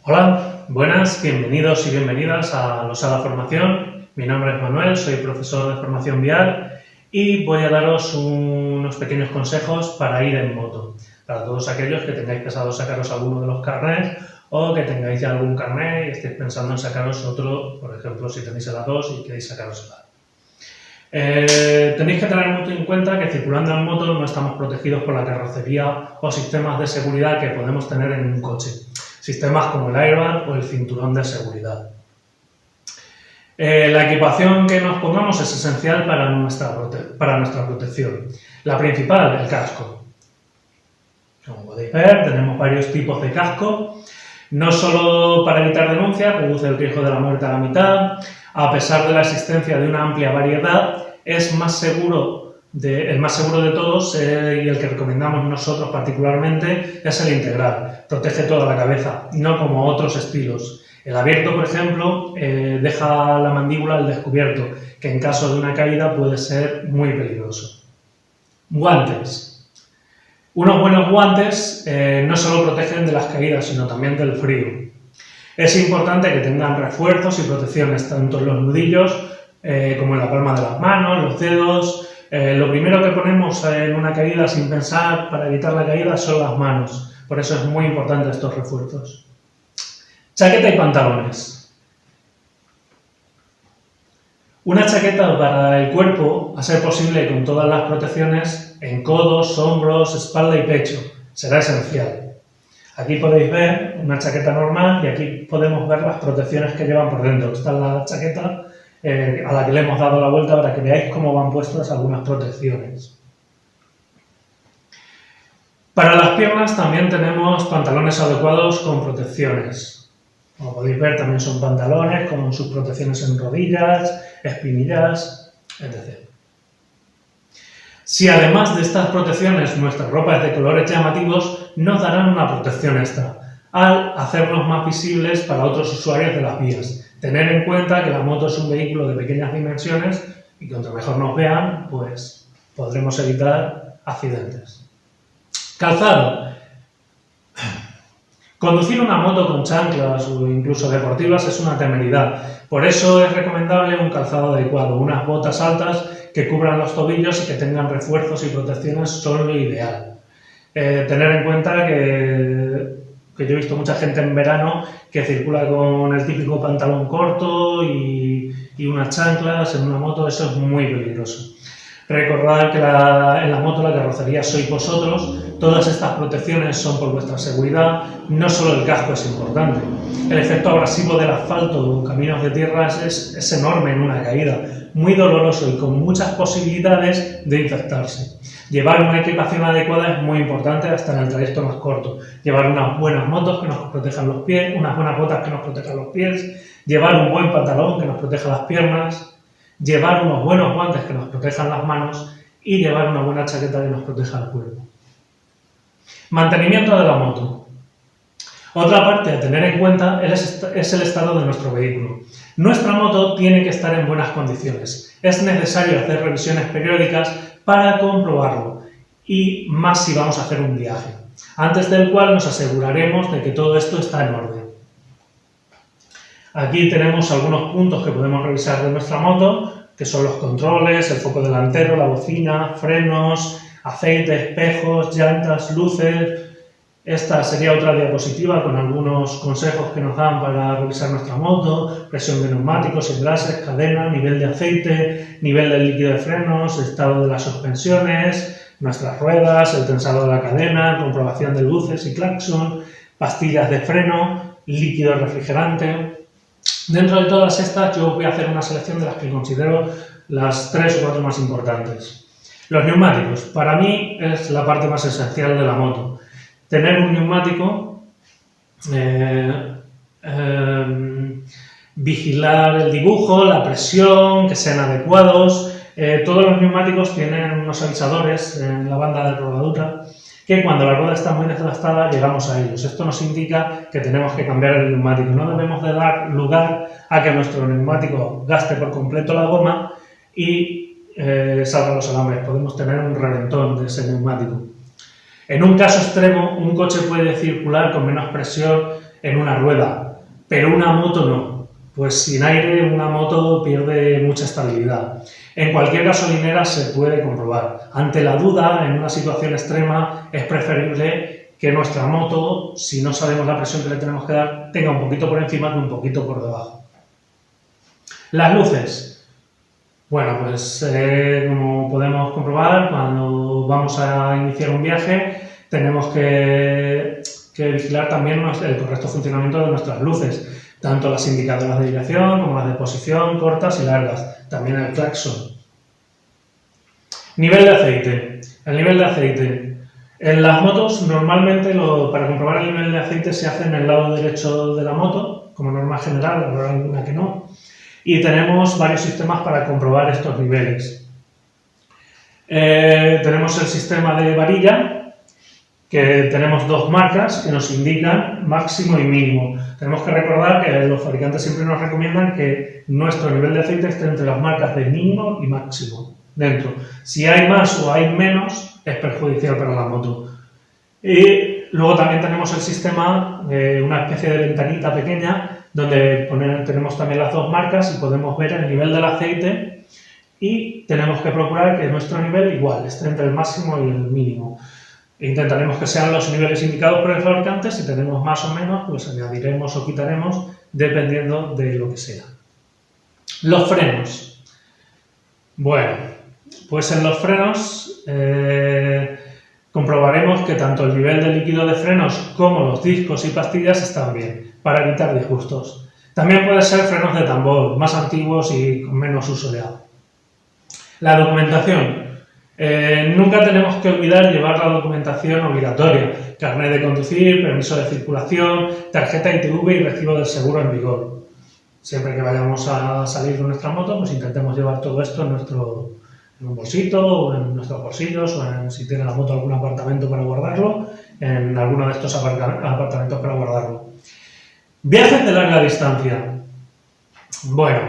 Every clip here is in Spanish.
Hola, buenas, bienvenidos y bienvenidas a Losada Formación. Mi nombre es Manuel, soy profesor de formación vial y voy a daros unos pequeños consejos para ir en moto. Para todos aquellos que tengáis pensado sacaros alguno de los carnets o que tengáis ya algún carnet y estéis pensando en sacaros otro, por ejemplo, si tenéis el A2 y queréis sacaros el A. Tenéis que tener muy en cuenta que circulando en moto no estamos protegidos por la carrocería o sistemas de seguridad que podemos tener en un coche. Sistemas como el airbag o el cinturón de seguridad. La equipación que nos pongamos es esencial para nuestra protección. La principal, el casco. Como podéis ver, tenemos varios tipos de casco. No solo para evitar denuncias, reduce el riesgo de la muerte a la mitad. A pesar de la existencia de una amplia variedad, es el más seguro de todos y el que recomendamos nosotros particularmente es el integral. Protege toda la cabeza, no como otros estilos. El abierto, por ejemplo, deja la mandíbula al descubierto, que en caso de una caída puede ser muy peligroso. Guantes. Unos buenos guantes no solo protegen de las caídas, sino también del frío. Es importante que tengan refuerzos y protecciones tanto en los nudillos como en la palma de las manos, los dedos. Lo primero que ponemos en una caída sin pensar para evitar la caída son las manos. Por eso es muy importante estos refuerzos. Chaqueta y pantalones. Una chaqueta para el cuerpo, a ser posible con todas las protecciones en codos, hombros, espalda y pecho. Será esencial. Aquí podéis ver una chaqueta normal y aquí podemos ver las protecciones que llevan por dentro. Esta es la chaqueta a la que le hemos dado la vuelta para que veáis cómo van puestas algunas protecciones. Para las piernas también tenemos pantalones adecuados con protecciones. Como podéis ver, también son pantalones con sus protecciones en rodillas, espinillas, etc. Si además de estas protecciones nuestra ropa es de colores llamativos, nos darán una protección extra, al hacernos más visibles para otros usuarios de las vías. Tener en cuenta que la moto es un vehículo de pequeñas dimensiones y cuanto mejor nos vean, pues podremos evitar accidentes. Calzado. Conducir una moto con chanclas o incluso deportivas es una temeridad. Por eso es recomendable un calzado adecuado, unas botas altas que cubran los tobillos y que tengan refuerzos y protecciones son lo ideal. Tener en cuenta que yo he visto mucha gente en verano que circula con el típico pantalón corto y unas chanclas en una moto, eso es muy peligroso. Recordad que en la moto la carrocería sois vosotros, todas estas protecciones son por vuestra seguridad, no solo el casco es importante. El efecto abrasivo del asfalto o caminos de tierra es enorme en una caída, muy doloroso y con muchas posibilidades de infectarse. Llevar una equipación adecuada es muy importante hasta en el trayecto más corto. Llevar unas buenas motos que nos protejan los pies, unas buenas botas que nos protejan los pies, llevar un buen pantalón que nos proteja las piernas, llevar unos buenos guantes que nos protejan las manos y llevar una buena chaqueta que nos proteja el cuerpo. Mantenimiento de la moto. Otra parte a tener en cuenta es el estado de nuestro vehículo. Nuestra moto tiene que estar en buenas condiciones. Es necesario hacer revisiones periódicas para comprobarlo y más si vamos a hacer un viaje, antes del cual nos aseguraremos de que todo esto está en orden. Aquí tenemos algunos puntos que podemos revisar de nuestra moto, que son los controles, el foco delantero, la bocina, frenos, aceite, espejos, llantas, luces. Esta sería otra diapositiva con algunos consejos que nos dan para revisar nuestra moto, presión de neumáticos, engrases, cadena, nivel de aceite, nivel del líquido de frenos, estado de las suspensiones, nuestras ruedas, el tensado de la cadena, comprobación de luces y claxon, pastillas de freno, líquido refrigerante. Dentro de todas estas yo voy a hacer una selección de las que considero las 3 o 4 más importantes. Los neumáticos, para mí es la parte más esencial de la moto. Tener un neumático, vigilar el dibujo, la presión, que sean adecuados. Todos los neumáticos tienen unos avisadores en la banda de rodadura que cuando la rueda está muy desgastada llegamos a ellos. Esto nos indica que tenemos que cambiar el neumático. No debemos de dar lugar a que nuestro neumático gaste por completo la goma y salgan los alambres. Podemos tener un reventón de ese neumático. En un caso extremo, un coche puede circular con menos presión en una rueda, pero una moto no. Pues sin aire una moto pierde mucha estabilidad. En cualquier gasolinera se puede comprobar. Ante la duda, en una situación extrema, es preferible que nuestra moto, si no sabemos la presión que le tenemos que dar, tenga un poquito por encima que un poquito por debajo. Las luces. Bueno, pues como podemos comprobar, cuando vamos a iniciar un viaje, tenemos que vigilar también el correcto funcionamiento de nuestras luces, tanto las indicadoras de dirección como las de posición, cortas y largas, también el claxon. Nivel de aceite. El nivel de aceite. En las motos, normalmente, para comprobar el nivel de aceite se hace en el lado derecho de la moto, como norma general, habrá alguna que no, y tenemos varios sistemas para comprobar estos niveles. Tenemos el sistema de varilla, que tenemos dos marcas que nos indican máximo y mínimo. Tenemos que recordar que los fabricantes siempre nos recomiendan que nuestro nivel de aceite esté entre las marcas de mínimo y máximo dentro. Si hay más o hay menos, es perjudicial para la moto. Y luego también tenemos el sistema de una especie de ventanita pequeña donde tenemos también las dos marcas y podemos ver el nivel del aceite, y tenemos que procurar que nuestro nivel igual esté entre el máximo y el mínimo. Intentaremos que sean los niveles indicados por el fabricante. Si tenemos más o menos, pues añadiremos o quitaremos dependiendo de lo que sea. Los frenos. Bueno, pues en los frenos comprobaremos que tanto el nivel de líquido de frenos como los discos y pastillas están bien, para evitar disgustos. También pueden ser frenos de tambor, más antiguos y con menos uso de agua. La documentación. Nunca tenemos que olvidar llevar la documentación obligatoria: carnet de conducir, permiso de circulación, tarjeta ITV y recibo del seguro en vigor. Siempre que vayamos a salir de nuestra moto, pues intentemos llevar todo esto en un bolsito o en nuestros bolsillos, o si tiene la moto algún apartamento para guardarlo, en alguno de estos apartamentos para guardarlo. Viajes de larga distancia. Bueno,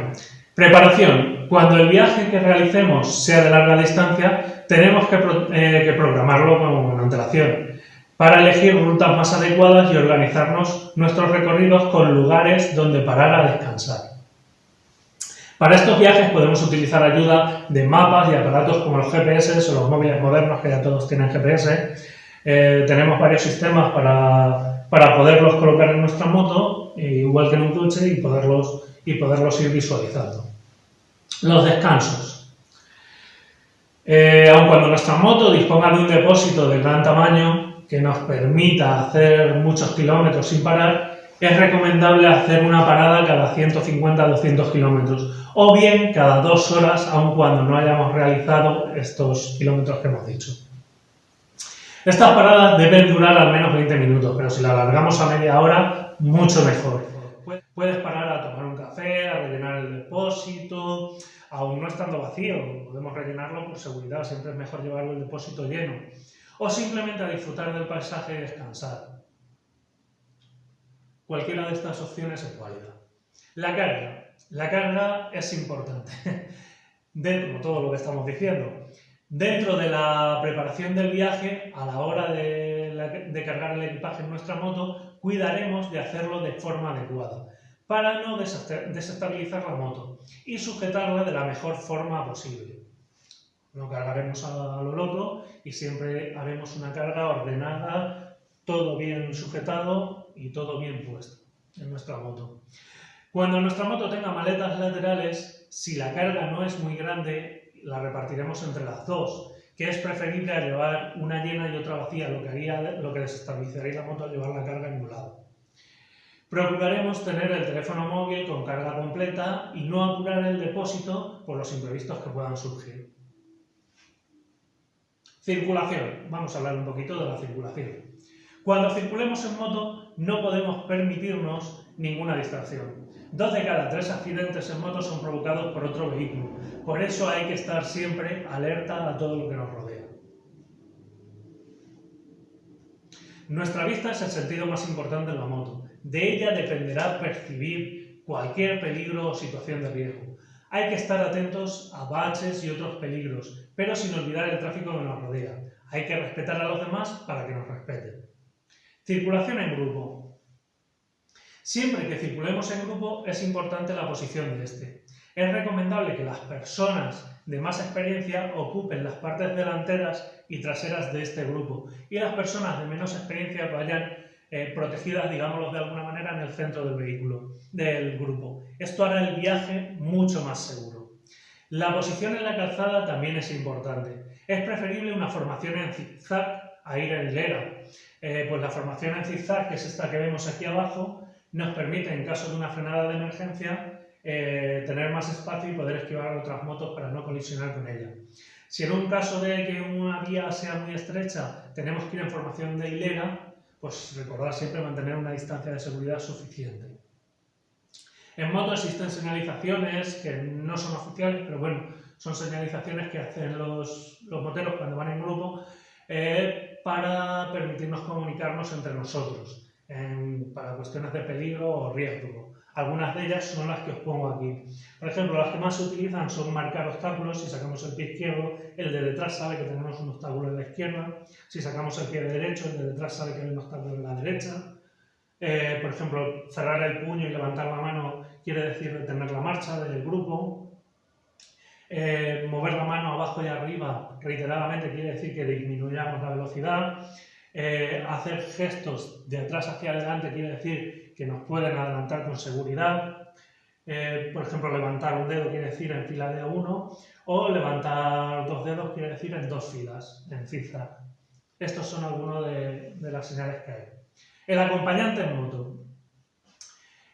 preparación. Cuando el viaje que realicemos sea de larga distancia, tenemos que programarlo con antelación para elegir rutas más adecuadas y organizarnos nuestros recorridos con lugares donde parar a descansar. Para estos viajes podemos utilizar ayuda de mapas y aparatos como los GPS o los móviles modernos, que ya todos tienen GPS. Tenemos varios sistemas para poderlos colocar en nuestra moto, igual que en un coche, y poderlos ir visualizando. Los descansos. Aun cuando nuestra moto disponga de un depósito de gran tamaño que nos permita hacer muchos kilómetros sin parar, es recomendable hacer una parada cada 150-200 kilómetros, o bien cada 2 horas, aun cuando no hayamos realizado estos kilómetros que hemos dicho. Estas paradas deben durar al menos 20 minutos, pero si la alargamos a media hora, mucho mejor. Puedes parar a tomar un café, a rellenar el depósito, aún no estando vacío. Podemos rellenarlo por seguridad, siempre es mejor llevarlo el depósito lleno. O simplemente a disfrutar del paisaje y descansar. Cualquiera de estas opciones es válida. La carga. La carga es importante, como todo lo que estamos diciendo. Dentro de la preparación del viaje, a la hora de cargar el equipaje en nuestra moto, cuidaremos de hacerlo de forma adecuada, para no desestabilizar la moto y sujetarla de la mejor forma posible. No cargaremos a lo loco y siempre haremos una carga ordenada, todo bien sujetado y todo bien puesto en nuestra moto. Cuando nuestra moto tenga maletas laterales, si la carga no es muy grande, la repartiremos entre las dos, que es preferible a llevar una llena y otra vacía, lo que desestabilizaría la moto al llevar la carga en un lado. Procuraremos tener el teléfono móvil con carga completa y no apurar el depósito por los imprevistos que puedan surgir. Circulación. Vamos a hablar un poquito de la circulación. Cuando circulemos en moto, no podemos permitirnos ninguna distracción. 2 de cada 3 accidentes en moto son provocados por otro vehículo. Por eso hay que estar siempre alerta a todo lo que nos rodea. Nuestra vista es el sentido más importante en la moto. De ella dependerá percibir cualquier peligro o situación de riesgo. Hay que estar atentos a baches y otros peligros, pero sin olvidar el tráfico que nos rodea. Hay que respetar a los demás para que nos respeten. Circulación en grupo. Siempre que circulemos en grupo es importante la posición de este. Es recomendable que las personas de más experiencia ocupen las partes delanteras y traseras de este grupo y las personas de menos experiencia vayan protegidas, digámoslo de alguna manera, en el centro del vehículo, del grupo. Esto hará el viaje mucho más seguro. La posición en la calzada también es importante. Es preferible una formación en zigzag a ir en hilera. Pues la formación en zigzag, que es esta que vemos aquí abajo, nos permite, en caso de una frenada de emergencia, tener más espacio y poder esquivar otras motos para no colisionar con ella. Si en un caso de que una vía sea muy estrecha tenemos que ir en formación de hilera, pues recordad siempre mantener una distancia de seguridad suficiente. En moto existen señalizaciones que no son oficiales, pero bueno, son señalizaciones que hacen los moteros cuando van en grupo para permitirnos comunicarnos entre nosotros, para cuestiones de peligro o riesgo. Algunas de ellas son las que os pongo aquí. Por ejemplo, las que más se utilizan son marcar obstáculos. Si sacamos el pie izquierdo, el de detrás sabe que tenemos un obstáculo en la izquierda. Si sacamos el pie derecho, el de detrás sabe que hay un obstáculo en la derecha. Por ejemplo, cerrar el puño y levantar la mano quiere decir detener la marcha del grupo. Mover la mano abajo y arriba reiteradamente quiere decir que disminuyamos la velocidad. Hacer gestos de atrás hacia adelante quiere decir que nos pueden adelantar con seguridad. Por ejemplo, levantar un dedo quiere decir en fila de uno, o levantar dos dedos quiere decir en dos filas, en zigzag. Estos son algunos de las señales que hay. El acompañante en moto.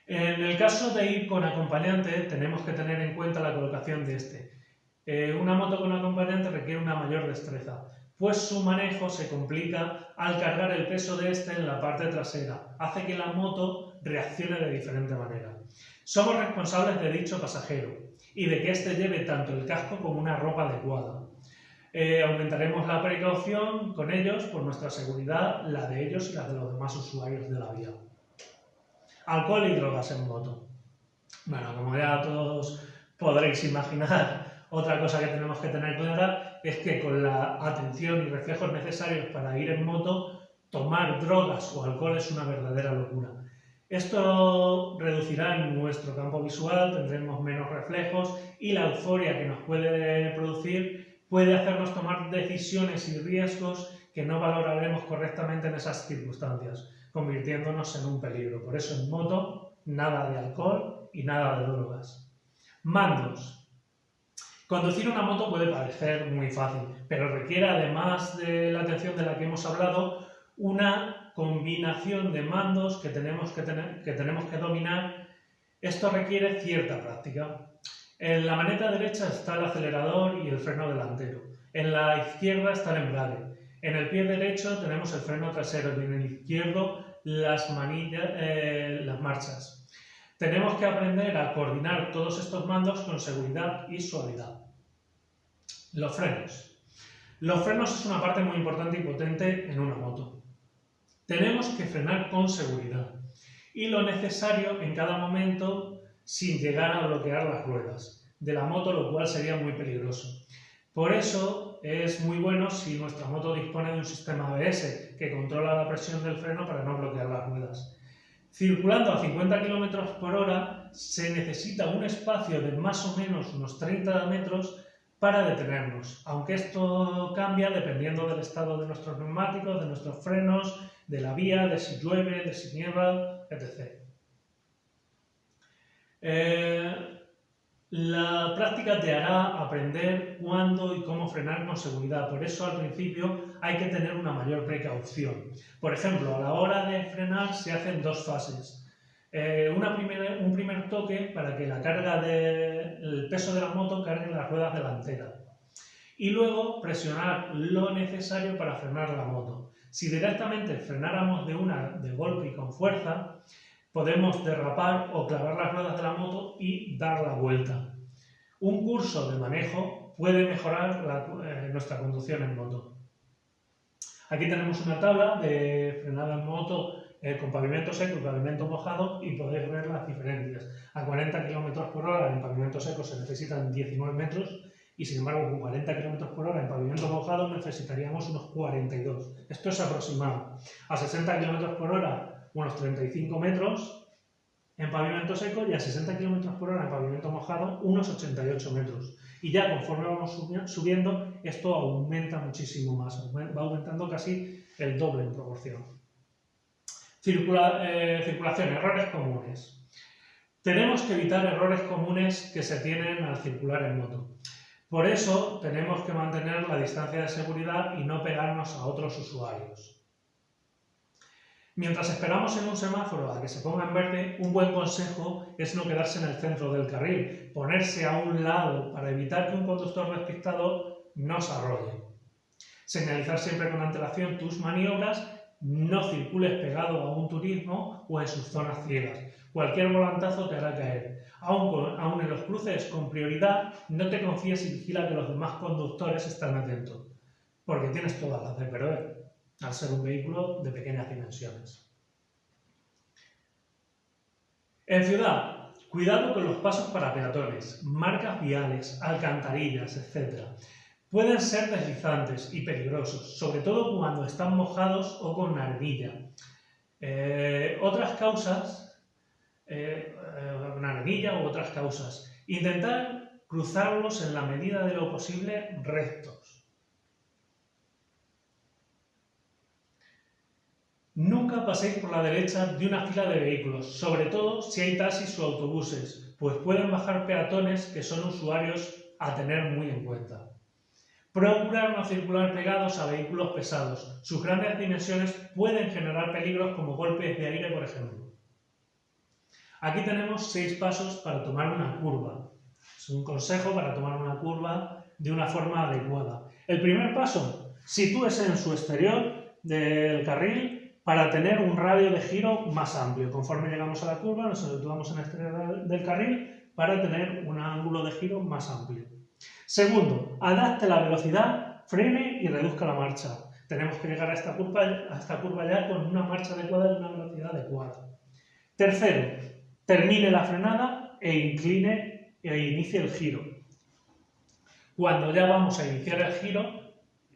En el caso de ir con acompañante, tenemos que tener en cuenta la colocación de este. Una moto con acompañante requiere una mayor destreza, pues su manejo se complica al cargar el peso de este en la parte trasera. Hace que la moto reaccione de diferente manera. Somos responsables de dicho pasajero y de que éste lleve tanto el casco como una ropa adecuada. Aumentaremos la precaución con ellos por nuestra seguridad, la de ellos y la de los demás usuarios de la vía. Alcohol y drogas en moto. Bueno, como ya todos podréis imaginar, otra cosa que tenemos que tener clara es que con la atención y reflejos necesarios para ir en moto, tomar drogas o alcohol es una verdadera locura. Esto reducirá nuestro campo visual, tendremos menos reflejos y la euforia que nos puede producir puede hacernos tomar decisiones y riesgos que no valoraremos correctamente en esas circunstancias, convirtiéndonos en un peligro. Por eso en moto, nada de alcohol y nada de drogas. Mandos. Conducir una moto puede parecer muy fácil, pero requiere, además de la atención de la que hemos hablado, una combinación de mandos que tenemos que dominar. Esto requiere cierta práctica. En la maneta derecha está el acelerador y el freno delantero. En la izquierda está el embrague. En el pie derecho tenemos el freno trasero y en el izquierdo las marchas. Tenemos que aprender a coordinar todos estos mandos con seguridad y suavidad. Los frenos. Los frenos es una parte muy importante y potente en una moto. Tenemos que frenar con seguridad y lo necesario en cada momento sin llegar a bloquear las ruedas de la moto, lo cual sería muy peligroso. Por eso es muy bueno si nuestra moto dispone de un sistema ABS que controla la presión del freno para no bloquear las ruedas. Circulando a 50 km por hora se necesita un espacio de más o menos unos 30 metros para detenernos, aunque esto cambia dependiendo del estado de nuestros neumáticos, de nuestros frenos, de la vía, de si llueve, de si nieva, etc. La práctica te hará aprender cuándo y cómo frenar con seguridad. Por eso al principio hay que tener una mayor precaución. Por ejemplo, a la hora de frenar se hacen dos fases. Un primer toque para que el peso de la moto cargue en las ruedas delanteras. Y luego presionar lo necesario para frenar la moto. Si directamente frenáramos de golpe y con fuerza, podemos derrapar o clavar las ruedas de la moto y dar la vuelta. Un curso de manejo puede mejorar nuestra conducción en moto. Aquí tenemos una tabla de frenada en moto con pavimento seco y pavimento mojado y podéis ver las diferencias. A 40 km por hora en pavimento seco se necesitan 19 metros y sin embargo con 40 km por hora en pavimento mojado necesitaríamos unos 42. Esto es aproximado. A 60 km por hora unos 35 metros en pavimento seco y a 60 km por hora en pavimento mojado unos 88 metros. Y ya conforme vamos subiendo, esto aumenta muchísimo más, va aumentando casi el doble en proporción. Circulación, errores comunes. Tenemos que evitar errores comunes que se tienen al circular en moto. Por eso tenemos que mantener la distancia de seguridad y no pegarnos a otros usuarios. Mientras esperamos en un semáforo a que se ponga en verde, un buen consejo es no quedarse en el centro del carril, ponerse a un lado para evitar que un conductor despistado nos arrolle. Señalizar siempre con antelación tus maniobras, no circules pegado a un turismo o en sus zonas ciegas. Cualquier volantazo te hará caer. Aún en los cruces con prioridad, no te confíes y vigila que los demás conductores estén atentos, porque tienes todas las de perder, al ser un vehículo de pequeñas dimensiones. En ciudad, cuidado con los pasos para peatones, marcas viales, alcantarillas, etc. Pueden ser deslizantes y peligrosos, sobre todo cuando están mojados o con arcilla. Otras causas, una arcilla u otras causas. Intentar cruzarlos en la medida de lo posible rectos. Nunca paséis por la derecha de una fila de vehículos, sobre todo si hay taxis o autobuses, pues pueden bajar peatones que son usuarios a tener muy en cuenta. Procurar no circular pegados a vehículos pesados. Sus grandes dimensiones pueden generar peligros como golpes de aire, por ejemplo. Aquí tenemos 6 pasos para tomar una curva. Es un consejo para tomar una curva de una forma adecuada. El primer paso, sitúese en su exterior del carril para tener un radio de giro más amplio. Conforme llegamos a la curva, nos situamos en el exterior del carril para tener un ángulo de giro más amplio. Segundo, adapte la velocidad, frene y reduzca la marcha. Tenemos que llegar a esta curva ya con una marcha adecuada y una velocidad adecuada. Tercero, termine la frenada e inicie el giro. Cuando ya vamos a iniciar el giro,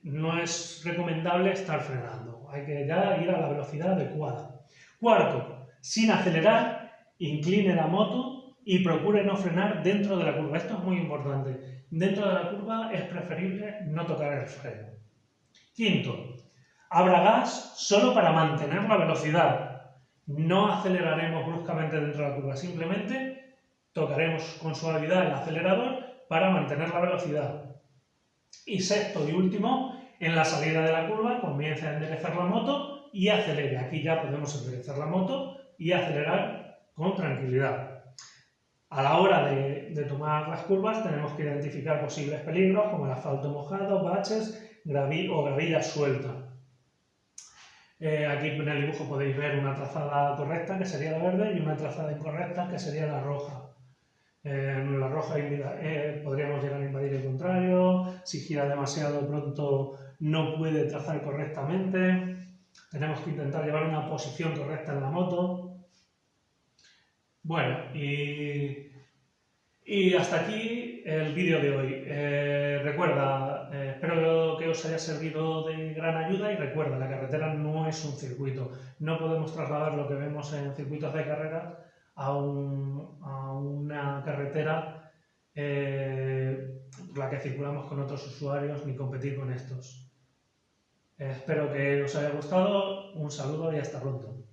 no es recomendable estar frenando. Hay que ya ir a la velocidad adecuada. Cuarto, sin acelerar, incline la moto y procure no frenar dentro de la curva. Esto es muy importante. Dentro de la curva es preferible no tocar el freno. Quinto, abra gas solo para mantener la velocidad. No aceleraremos bruscamente dentro de la curva, simplemente tocaremos con suavidad el acelerador para mantener la velocidad. Y sexto y último, en la salida de la curva comienza a enderezar la moto y acelere. Aquí ya podemos enderezar la moto y acelerar con tranquilidad. A la hora de tomar las curvas tenemos que identificar posibles peligros como el asfalto mojado, baches o gravilla suelta. Aquí en el dibujo podéis ver una trazada correcta, que sería la verde, y una trazada incorrecta, que sería la roja. En la roja podríamos llegar a invadir el contrario, si gira demasiado pronto no puede trazar correctamente, tenemos que intentar llevar una posición correcta en la moto. Bueno, y hasta aquí el vídeo de hoy. Recuerda, espero que os haya servido de gran ayuda y recuerda, la carretera no es un circuito, no podemos trasladar lo que vemos en circuitos de carreras a una carretera por la que circulamos con otros usuarios ni competir con estos. Espero que os haya gustado, un saludo y hasta pronto.